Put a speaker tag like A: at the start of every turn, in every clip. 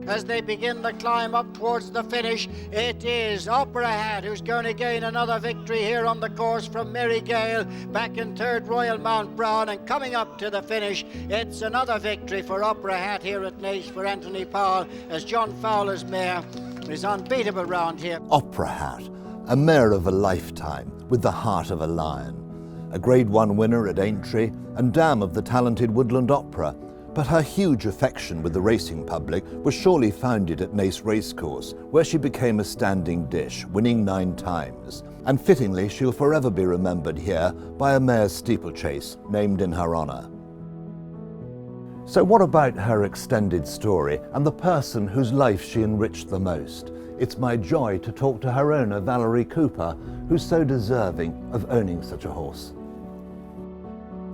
A: as they begin the climb up towards the finish. It is Opera Hat who's going to gain another victory here on the course from Mary Gale. Back in third, Royal Mount Brown, and coming up to the finish, it's another victory for Opera Hat here at Naas for Anthony Powell, as John Fowler's mare is unbeatable round here.
B: Opera Hat, a mare of a lifetime with the heart of a lion. A Grade 1 winner at Aintree and dam of the talented Woodland Opera, but her huge affection with the racing public was surely founded at Naas Racecourse, where she became a standing dish, winning 9 times. And fittingly, she'll forever be remembered here by a mare's steeplechase named in her honour. So what about her extended story and the person whose life she enriched the most? It's my joy to talk to her owner, Valerie Cooper, who's so deserving of owning such a horse.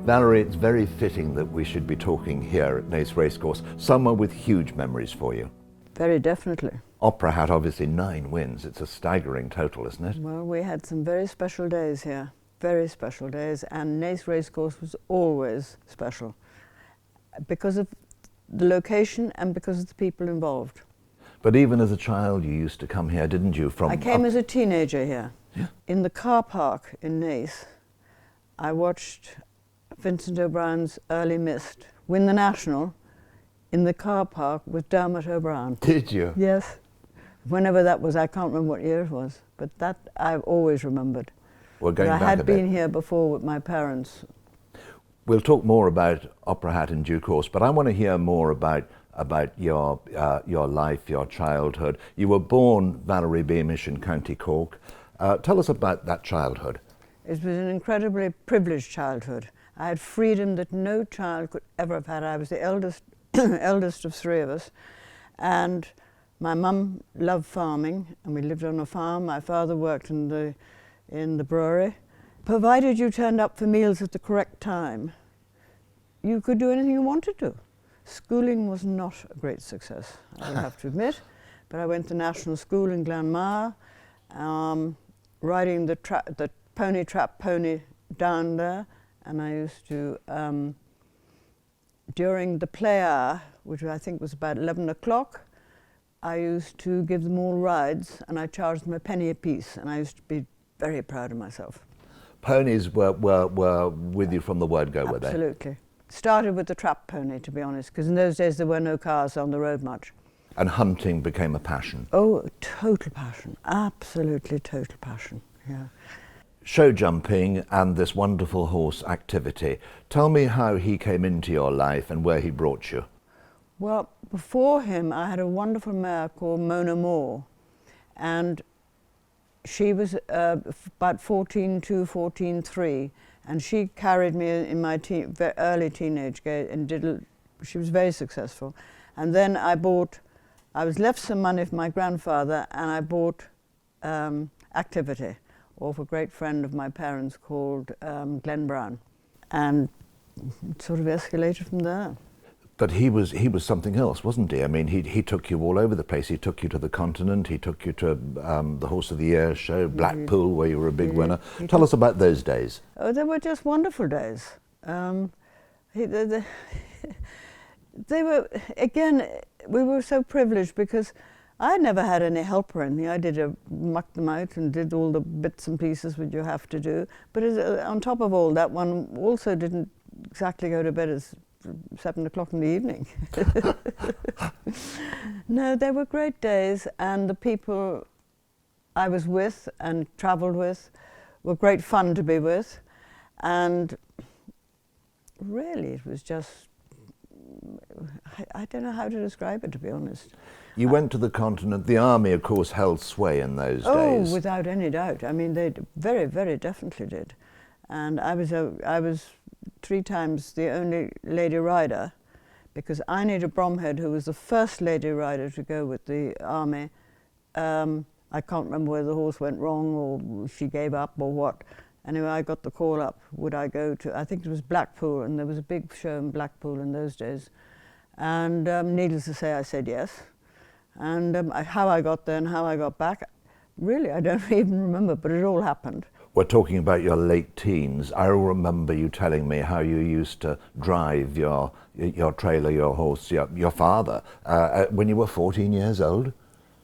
B: Valerie, it's very fitting that we should be talking here at Naas Racecourse, somewhere with huge memories for you.
C: Very definitely.
B: Opera Hat, obviously 9 wins. It's a staggering total, isn't it?
C: Well, we had some very special days here, very special days, and Naas Racecourse was always special because of the location and because of the people involved.
B: But even as a child, you used to come here, didn't you?
C: I came as a teenager here.
B: Yeah.
C: In the car park in Naas, I watched Vincent O'Brien's Early Mist win the National in the car park with Dermot O'Brien.
B: Did you?
C: Yes. Whenever that was, I can't remember what year it was, but that I've always remembered.
B: We're going
C: but
B: back
C: I had
B: a bit.
C: been here before with my parents.
B: We'll talk more about Opera Hat in due course, but I want to hear more about your life, your childhood. You were born, Valerie Beamish, in County Cork. Tell us about that childhood.
C: It was an incredibly privileged childhood. I had freedom that no child could ever have had. I was the eldest, eldest of 3 of us, and my mum loved farming, and we lived on a farm. My father worked in the brewery. Provided you turned up for meals at the correct time, you could do anything you wanted to. Schooling was not a great success, I will have to admit, but I went to national school in Glanmire, riding the pony trap pony down there, and I used to, during the play hour, which I think was about 11 o'clock, I used to give them all rides, and I charged them a penny apiece, and I used to be very proud of myself.
B: Ponies were with you from the word go, were they?
C: Absolutely. Started with the trap pony, to be honest, because in those days there were no cars on the road much.
B: And hunting became a passion?
C: Oh, total passion, absolutely total passion, yeah.
B: Show jumping and this wonderful horse activity. Tell me how he came into your life and where he brought you.
C: Well, before him I had a wonderful mare called Mona Moore, and she was about 14.2, 14.3, and she carried me in my early teenage years and she was very successful. And then I was left some money from my grandfather, and I bought Activity off a great friend of my parents called Glenn Brown, and it sort of escalated from there.
B: But he was something else, wasn't he? I mean, he took you all over the place. He took you to the continent. He took you to the Horse of the Year show, Blackpool, where you were a big winner. Tell us about those days.
C: Oh, they were just wonderful days. They were, again, we were so privileged because I never had any help or anything. I did muck them out and did all the bits and pieces that you have to do. But on top of all that, one also didn't exactly go to bed at 7 o'clock in the evening. No, they were great days, and the people I was with and travelled with were great fun to be with, and really it was just, I don't know how to describe it, to be honest.
B: You went to the continent. The army, of course, held sway in those days.
C: Oh, without any doubt. I mean, they very, very definitely did. And I was 3 times the only lady rider, because Ina Bromhead, who was the first lady rider to go with the army, I can't remember whether the horse went wrong or she gave up or what. Anyway, I got the call up, would I go to, I think it was Blackpool, and there was a big show in Blackpool in those days. And needless to say, I said yes. And how I got there and how I got back, really, I don't even remember, but it all happened.
B: We're talking about your late teens. I remember you telling me how you used to drive your trailer, your horse, your father, when you were 14 years old.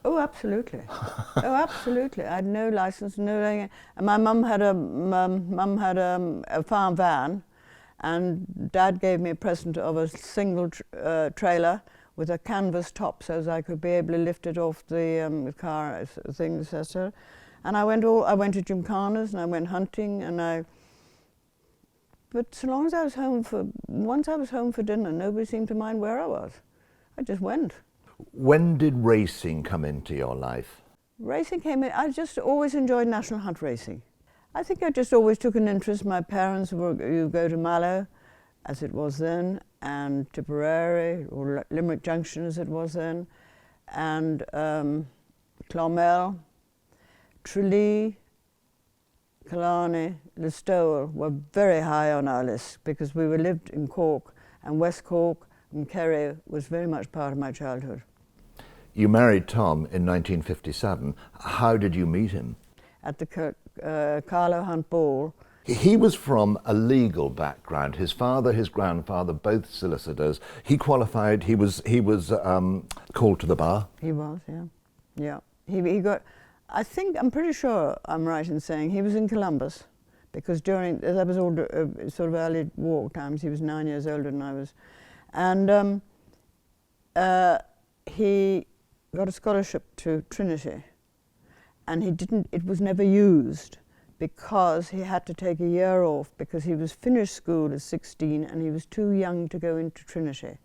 C: Oh, absolutely. Oh, absolutely. I had no license, and my mum had a farm van, and Dad gave me a present of a single trailer with a canvas top, so as I could be able to lift it off the car things, etc. And I went to gymkhanas, and I went hunting, but so long as I was once I was home for dinner, nobody seemed to mind where I was. I just went.
B: When did racing come into your life?
C: Racing came in, I just always enjoyed national hunt racing. I think I just always took an interest. My parents you go to Mallow, as it was then, and Tipperary, or Limerick Junction as it was then, and Clonmel, Tralee, Killarney, Listowel were very high on our list because we lived in Cork, and West Cork and Kerry was very much part of my childhood.
B: You married Tom in 1957. How did you meet him?
C: At the Carlow Hunt Ball.
B: He was from a legal background. His father, his grandfather, both solicitors. He qualified. He was called to the bar.
C: He was, yeah, yeah. He got. I'm pretty sure I'm right in saying he was in Columbus, because that was all sort of early war times. He was 9 years older than I was, and he got a scholarship to Trinity, and it was never used because he had to take a year off because he was finished school at 16 and he was too young to go into Trinity.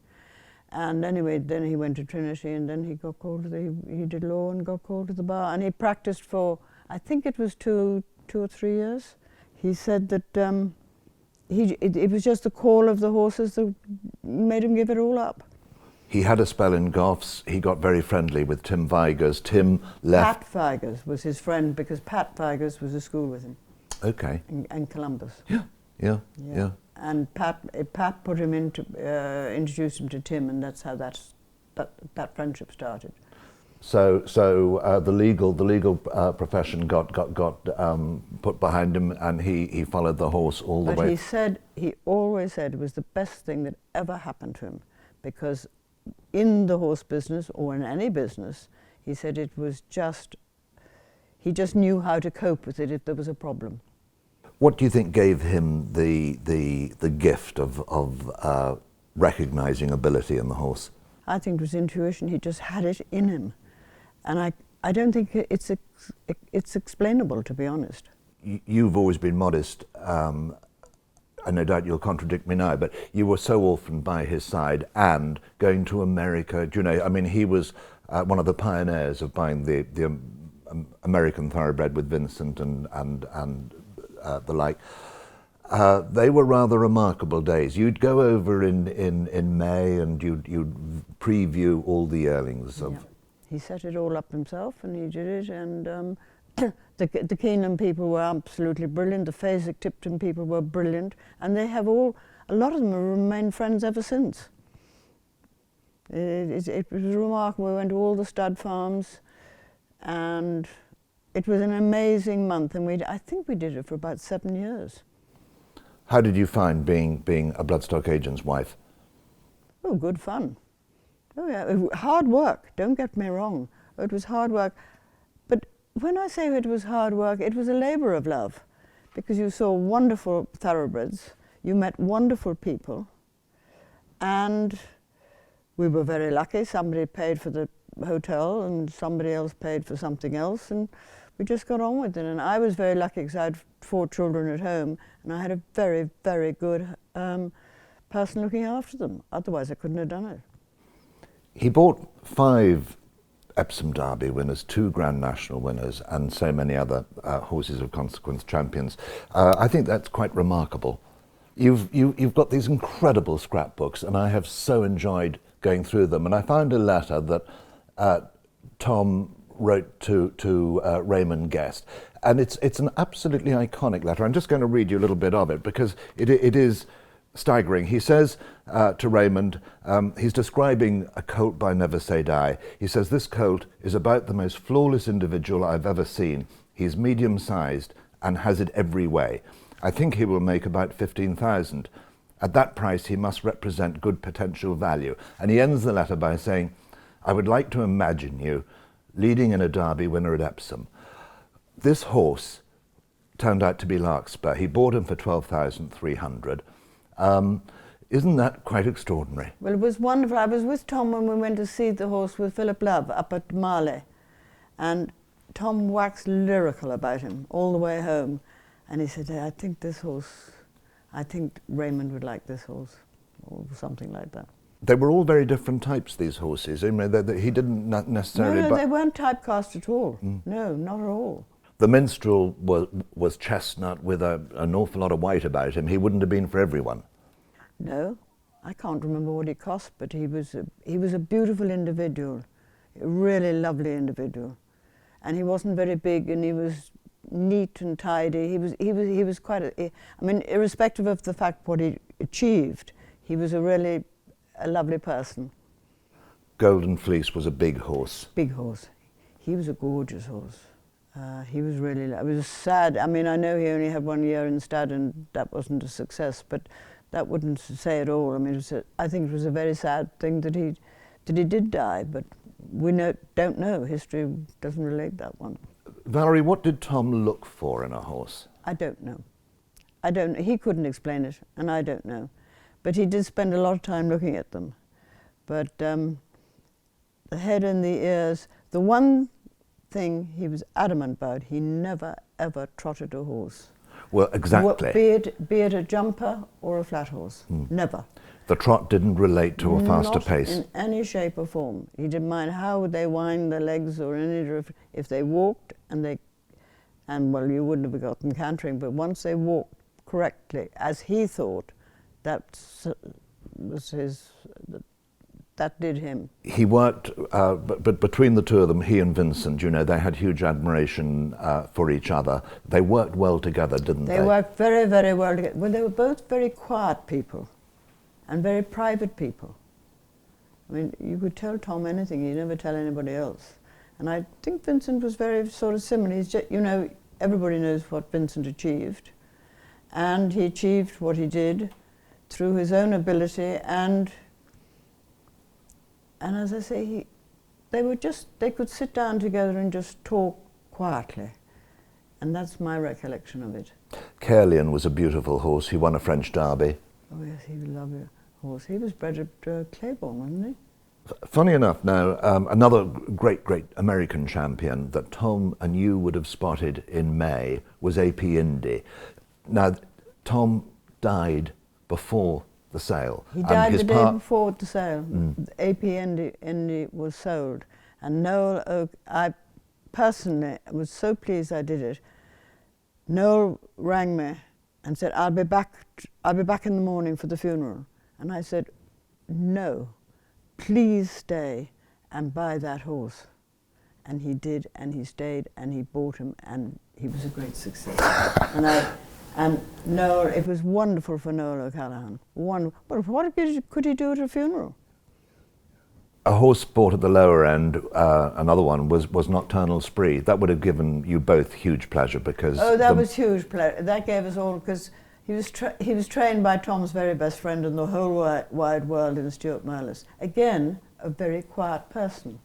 C: And anyway, then he went to Trinity, and then he got called to he did law and got called to the bar, and he practiced for, I think it was two or 3 years. He said that it was just the call of the horses that made him give it all up.
B: He had a spell in Goffs. He got very friendly with Tim Vigors. Tim left.
C: Pat Vigors was his friend because Pat Vigors was at school with him.
B: Okay.
C: In Columbus.
B: Yeah.
C: And Pat put him introduced him to Tim, and that's how that friendship started.
B: So the legal profession got put behind him, and he followed the horse all the way.
C: But he always said it was the best thing that ever happened to him, because in the horse business, or in any business, he said he just knew how to cope with it if there was a problem.
B: What do you think gave him the gift of recognizing ability in the horse?
C: I think it was intuition. He just had it in him, and I don't think it's explainable, to be honest.
B: You've always been modest. And no doubt you'll contradict me now, but you were so often by his side, and going to America. Do you know? I mean, he was one of the pioneers of buying the American Thoroughbred with Vincent and the like. They were rather remarkable days. You'd go over in May, and you'd preview all the yearlings of.
C: Yeah. He set it all up himself, and he did it, and. The Keeneland people were absolutely brilliant. The Fasig-Tipton people were brilliant, and they have a lot of them have remained friends ever since. It was remarkable. We went to all the stud farms, and it was an amazing month. And I think we did it for about 7 years.
B: How did you find being a bloodstock agent's wife?
C: Oh, good fun. Oh yeah, hard work. Don't get me wrong. It was hard work. When I say it was hard work, it was a labour of love, because you saw wonderful thoroughbreds, you met wonderful people, and we were very lucky. Somebody paid for the hotel and somebody else paid for something else, and we just got on with it. And I was very lucky because I had 4 children at home, and I had a very, very good person looking after them. Otherwise I couldn't have done it.
B: He bought 5 Epsom Derby winners, 2 Grand National winners, and so many other horses of consequence, champions. I think that's quite remarkable. You've got these incredible scrapbooks, and I have so enjoyed going through them. And I found a letter that Tom wrote to Raymond Guest, and it's an absolutely iconic letter. I'm just going to read you a little bit of it because it is staggering. He says to Raymond, he's describing a colt by Never Say Die. He says, "This colt is about the most flawless individual I've ever seen. He's medium-sized and has it every way. I think he will make about 15,000. At that price, he must represent good potential value. And he ends the letter by saying, I would like to imagine you leading in a Derby winner at Epsom. This horse turned out to be Larkspur. He bought him for 12,300. Isn't that quite extraordinary?
C: Well, it was wonderful. I was with Tom when we went to see the horse with Philip Love up at Marley. And Tom waxed lyrical about him all the way home. And he said, I think this horse, I think Raymond would like this horse, or something like that.
B: They were all very different types, these horses. I mean, he didn't necessarily...
C: No, they weren't typecast at all. No, not at all.
B: The minstrel was chestnut with an awful lot of white about him. He wouldn't have been for everyone.
C: No, I can't remember what he cost, but he was a beautiful individual, a really lovely individual. And he wasn't very big, and he was neat and tidy. He was quite I mean, irrespective of the fact what he achieved, he was a really lovely person.
B: Golden Fleece was a big horse.
C: Big horse. He was a gorgeous horse. He was really, it was sad. I mean, I know he only had 1 year in stud and that wasn't a success, but that wouldn't say it all. I mean, I think it was a very sad thing that he did die, but we don't know. History doesn't relate that one.
B: Valerie, what did Tom look for in a horse?
C: I don't know. I don't know. He couldn't explain it, and I don't know. But he did spend a lot of time looking at them. But the head and the ears, the one thing he was adamant about, he never ever trotted a horse.
B: Well, exactly.
C: Be it a jumper or a flat horse, never.
B: The trot didn't relate to a faster pace.
C: In any shape or form. He didn't mind how they wind their legs or if they walked and well, you wouldn't have got them cantering, but once they walked correctly, as he thought, that did him.
B: He worked, but between the two of them, he and Vincent, you know, they had huge admiration for each other. They worked well together, didn't they?
C: They worked very, very well together. Well, they were both very quiet people and very private people. I mean, you could tell Tom anything, you never tell anybody else. And I think Vincent was very sort of similar. He's just, you know, everybody knows what Vincent achieved. And he achieved what he did through his own ability, and as I say, they could sit down together and just talk quietly. And that's my recollection of it.
B: Caerleon was a beautiful horse. He won a French Derby.
C: Oh yes, he was a lovely horse. He was bred at Claiborne, wasn't he?
B: Funny enough now, another great American champion that Tom and you would have spotted in May was A.P. Indy. Now, Tom died before the sale.
C: He died the day before the sale. A.P. Indy was sold. And Noel Oak, I personally was so pleased I did it. Noel rang me and said, I'll be back in the morning for the funeral. And I said, no, please stay and buy that horse. And he did, and he stayed, and he bought him, and he was a great success. And Noel, it was wonderful for Noel O'Callaghan. Wonderful. But what could he do at a funeral?
B: A horse bought at the lower end, another one, was Nocturnal Spree. That would have given you both huge pleasure because...
C: Oh, that was huge pleasure. That gave us all, because he was trained by Tom's very best friend in the whole wide world in Stuart Merlis. Again, a very quiet person.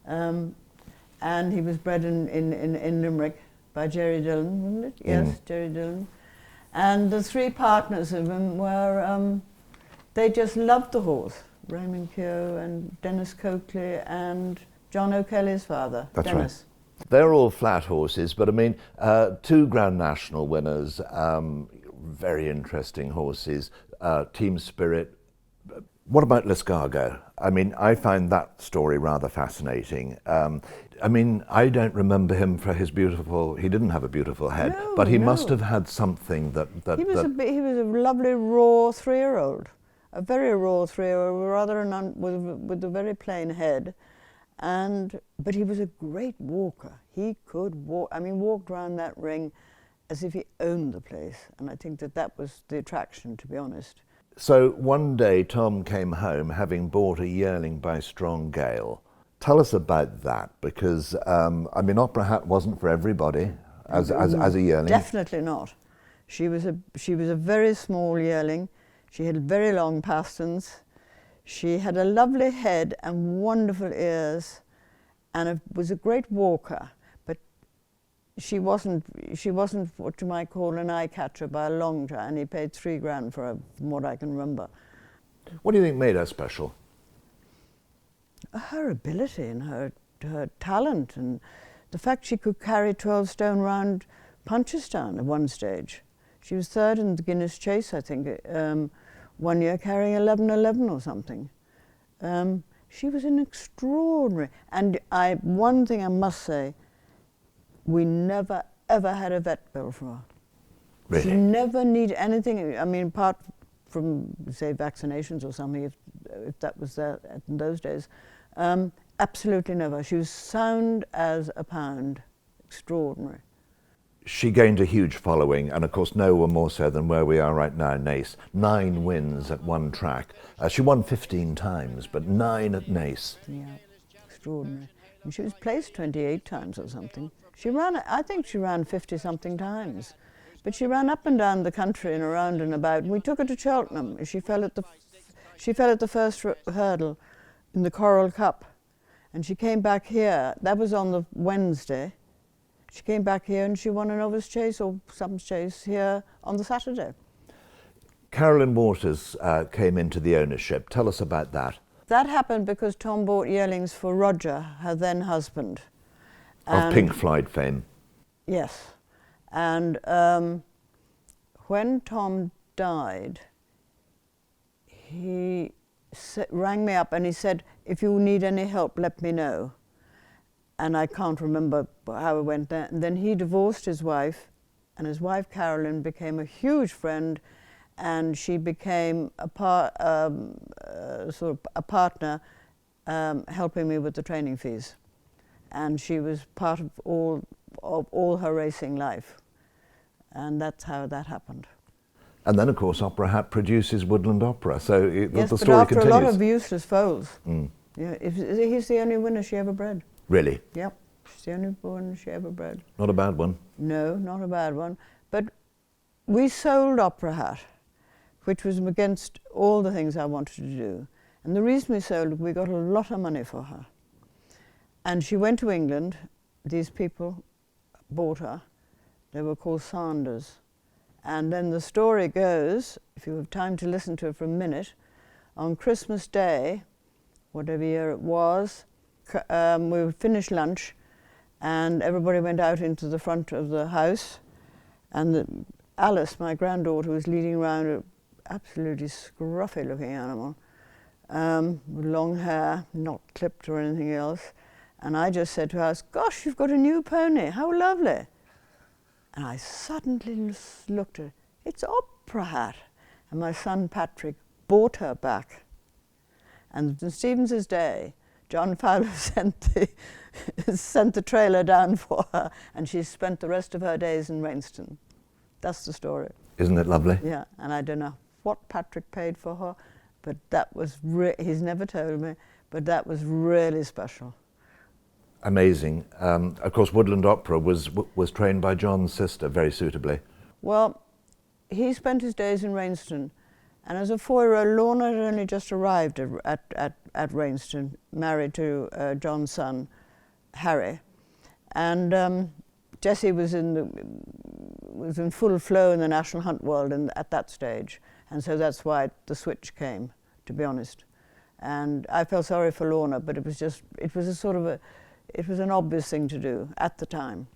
C: And he was bred in Limerick by Jerry Dillon, wasn't it? Yes, Jerry Dillon. And the three partners of him were, they just loved the horse. Raymond Keogh and Dennis Coakley and John O'Kelly's father,
B: That's
C: Dennis.
B: Right. They're all flat horses, but I mean, two Grand National winners, very interesting horses, Team Spirit. What about Liscargo? I mean, I find that story rather fascinating. I mean, I don't remember him for his beautiful, he didn't have a beautiful head, but he must have had something that...
C: He was a lovely raw 3-year-old, a very raw 3-year-old, rather with a very plain head. But he was a great walker. He could walk, I mean, walked around that ring as if he owned the place. And I think that was the attraction, to be honest.
B: So one day Tom came home having bought a yearling by Strong Gale. Tell us about that, because I mean, Opera Hat wasn't for everybody. as a yearling?
C: Definitely not. She was a very small yearling. She had very long pasterns. She had a lovely head and wonderful ears, and was a great walker. But she wasn't what you might call an eye catcher by a long shot. And he paid £3 for her, from what I can remember.
B: What do you think made her special?
C: Her ability and her talent, and the fact she could carry 12 stone round Punchestown at one stage. She was third in the Guinness Chase, I think, one year, carrying 11:11 or something. She was an extraordinary, and one thing I must say, we never ever had a vet bill for her.
B: Really?
C: She never needed anything, I mean, apart from, say, vaccinations or something, if that was there in those days. Absolutely never. She was sound as a pound. Extraordinary.
B: She gained a huge following, and of course nowhere more so than where we are right now, Naas. 9 wins at one track. She won 15 times, but 9 at Naas.
C: Yeah, extraordinary. And she was placed 28 times or something. She ran, I think she ran 50-something times. But she ran up and down the country and around and about. We took her to Cheltenham. She fell at the first hurdle in the Coral Cup. And she came back here. That was on the Wednesday. She came back here and she won a novice chase or some chase here on the Saturday.
B: Carolyn Waters came into the ownership. Tell us about that.
C: That happened because Tom bought yearlings for Roger, her then husband.
B: Of Pink Floyd fame.
C: Yes. And when Tom died, he rang me up and he said, if you need any help, let me know. And I can't remember how it went there. And then he divorced his wife, and his wife Carolyn became a huge friend, and she became sort of a partner, helping me with the training fees. And she was part of all her racing life, and that's how that happened.
B: And then, of course, Opera Hat produces Woodland Opera, so
C: yes,
B: the story
C: but after
B: continues.
C: a lot of useless foals. Yeah, he's the only winner she ever bred.
B: Really?
C: Yep, she's the only one she ever bred.
B: Not a bad one.
C: No, not a bad one. But we sold Opera Hat, which was against all the things I wanted to do. And the reason we sold it, we got a lot of money for her. And she went to England. These people bought her. They were called Sanders. And then the story goes, if you have time to listen to it for a minute, on Christmas Day, whatever year it was, we finished lunch and everybody went out into the front of the house, and Alice, my granddaughter, was leading around an absolutely scruffy looking animal, with long hair, not clipped or anything else. And I just said to her, gosh, you've got a new pony, how lovely. And I suddenly looked at it, it's Opera Hat. And my son Patrick bought her back. And on Stevens's day, John Fowler sent the trailer down for her, and she spent the rest of her days in Rainston. That's the story.
B: Isn't it lovely?
C: Yeah, and I don't know what Patrick paid for her, but that was, he's never told me, but that was really special.
B: Amazing. Of course, Woodland Opera was trained by John's sister very suitably.
C: Well, he spent his days in Rainston, and as a 4-year-old, Lorna had only just arrived at Rainston, married to John's son, Harry. And Jessie was in full flow in the National Hunt world at that stage, and so that's why the switch came, to be honest. And I felt sorry for Lorna, but it was an obvious thing to do at the time.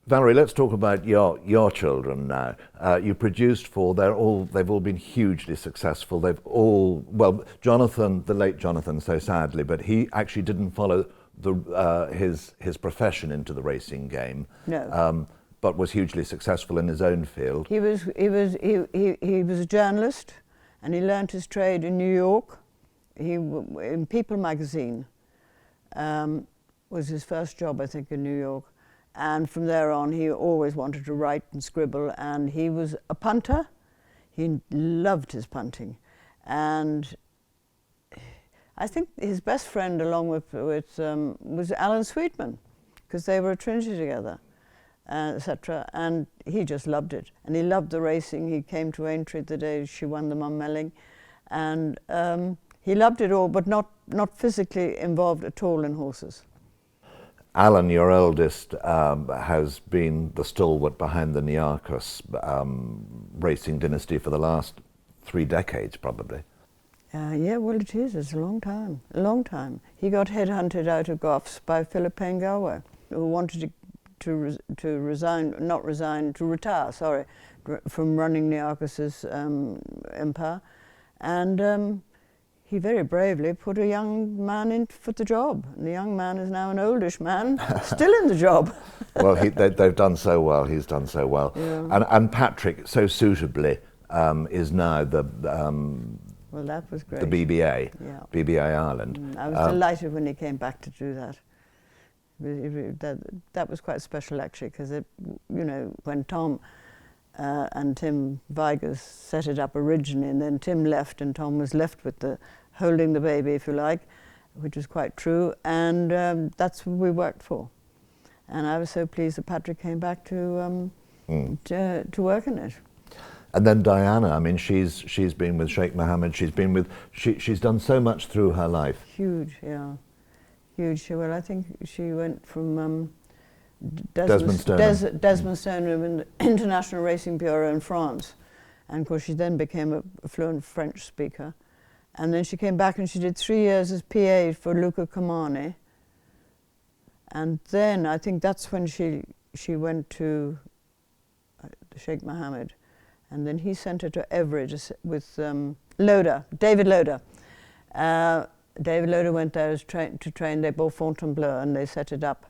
B: Valerie, let's talk about your children now. You produced 4. They've all been hugely successful. They've all, well, Jonathan, the late Jonathan, so sadly, but he actually didn't follow his profession into the racing game.
C: No.
B: But was hugely successful in his own field.
C: He was a journalist, and he learnt his trade in New York. In People magazine was his first job, I think, in New York. And from there on, he always wanted to write and scribble, and he was a punter. He loved his punting. And I think his best friend, along with was Alan Sweetman, because they were at Trinity together. etc. And he just loved it. And he loved the racing. He came to Aintree the day she won the Monmelling. And he loved it all, but not physically involved at all in horses.
B: Alan, your eldest, has been the stalwart behind the Naas racing dynasty for the last 3 decades, probably.
C: Yeah, well, it is. It's a long time. A long time. He got headhunted out of Goffs by Philip Galway, who wanted to retire, sorry, from running Naas's empire. And he very bravely put a young man in for the job. And the young man is now an oldish man, still in the job.
B: Well, they've done so well. He's done so well. Yeah. And Patrick, so suitably, is now the
C: well, that was great.
B: The BBA,
C: yeah.
B: BBA Ireland.
C: I was delighted when he came back to do that. That was quite special, actually, because when Tom and Tim Vigors set it up originally, and then Tim left, and Tom was left with holding the baby, if you like, which was quite true, and that's what we worked for. And I was so pleased that Patrick came back to work in it.
B: And then Diana, I mean, she's been with Sheikh Mohammed. She's done so much through her life.
C: Huge, yeah, huge. Well, I think she went from
B: Desmond Stoneham.
C: Desmond Stoneham in the International Racing Bureau in France, and of course she then became a fluent French speaker, and then she came back and she did 3 years as PA for Luca Comani, and then I think that's when she went to Sheikh Mohammed. And then he sent her to Everett with David Loader. David Loader went there to train. They bought Fontainebleau and they set it up.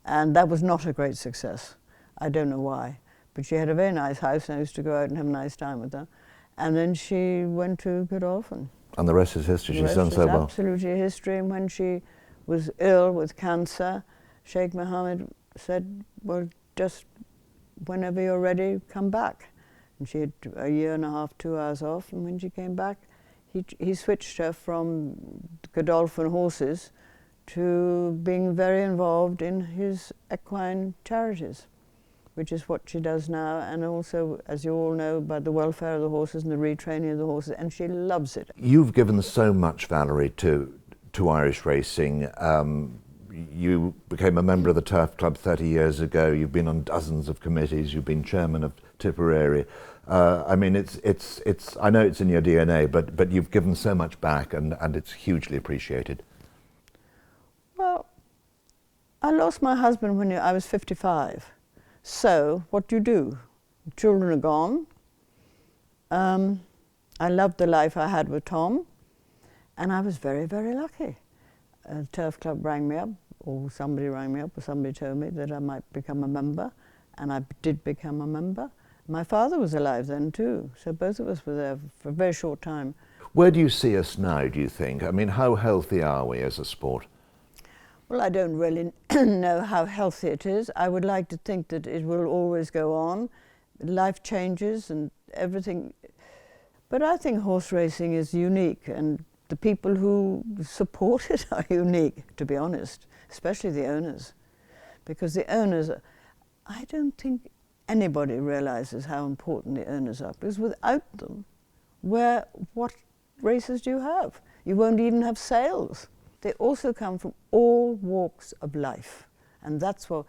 C: And that was not a great success. I don't know why. But she had a very nice house and I used to go out and have a nice time with her. And then she went to Godolphin.
B: And the rest is history. She's done so well.
C: Absolutely history. And when she was ill with cancer, Sheikh Mohammed said, well, just whenever you're ready, come back. And she had a year and a half, 2 hours off, and when she came back, he switched her from Godolphin horses to being very involved in his equine charities, which is what she does now, and also, as you all know, about the welfare of the horses and the retraining of the horses, and she loves it.
B: You've given so much, Valerie, to Irish racing. You became a member of the Turf Club 30 years ago. You've been on dozens of committees. You've been chairman of Tipperary. I mean, it's. I know it's in your DNA, but you've given so much back, and it's hugely appreciated.
C: Well, I lost my husband when I was 55. So what do? Children are gone. I loved the life I had with Tom, and I was very, very lucky. Turf Club rang me up, or somebody rang me up, or somebody told me that I might become a member, and I did become a member. My father was alive then too, so both of us were there for a very short time.
B: Where do you see us now, do you think? I mean, how healthy are we as a sport?
C: Well, I don't really know how healthy it is. I would like to think that it will always go on. Life changes and everything. But I think horse racing is unique, and the people who support it are unique, to be honest, especially the owners. Because the owners, I don't think anybody realizes how important the owners are, because without them, what races do you have? You won't even have sales. They also come from all walks of life, and that's what,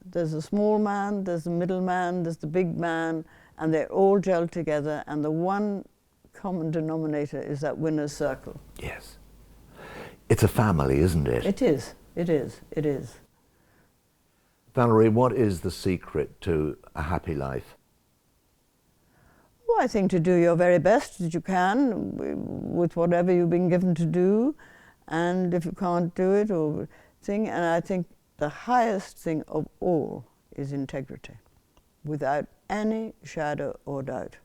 C: there's a small man, there's the middle man, there's the big man, and they're all gelled together, and the one common denominator is that winner's circle.
B: Yes. It's a family, isn't it?
C: It is, it is, it is.
B: Valerie, what is the secret to a happy life?
C: Well, I think to do your very best that you can with whatever you've been given to do, and if you can't do it, or thing, and I think the highest thing of all is integrity, without any shadow or doubt.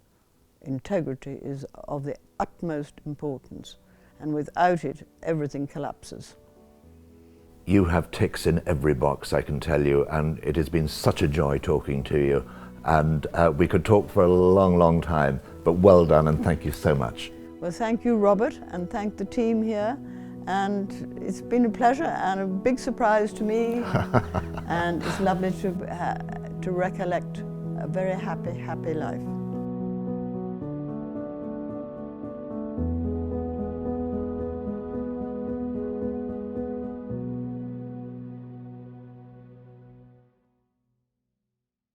C: Integrity is of the utmost importance, and without it, everything collapses.
B: You have ticks in every box, I can tell you, and it has been such a joy talking to you, and we could talk for a long, long time, but well done, and thank you so much.
C: Well, thank you, Robert, and thank the team here, and it's been a pleasure and a big surprise to me, and it's lovely to to recollect a very happy, happy life.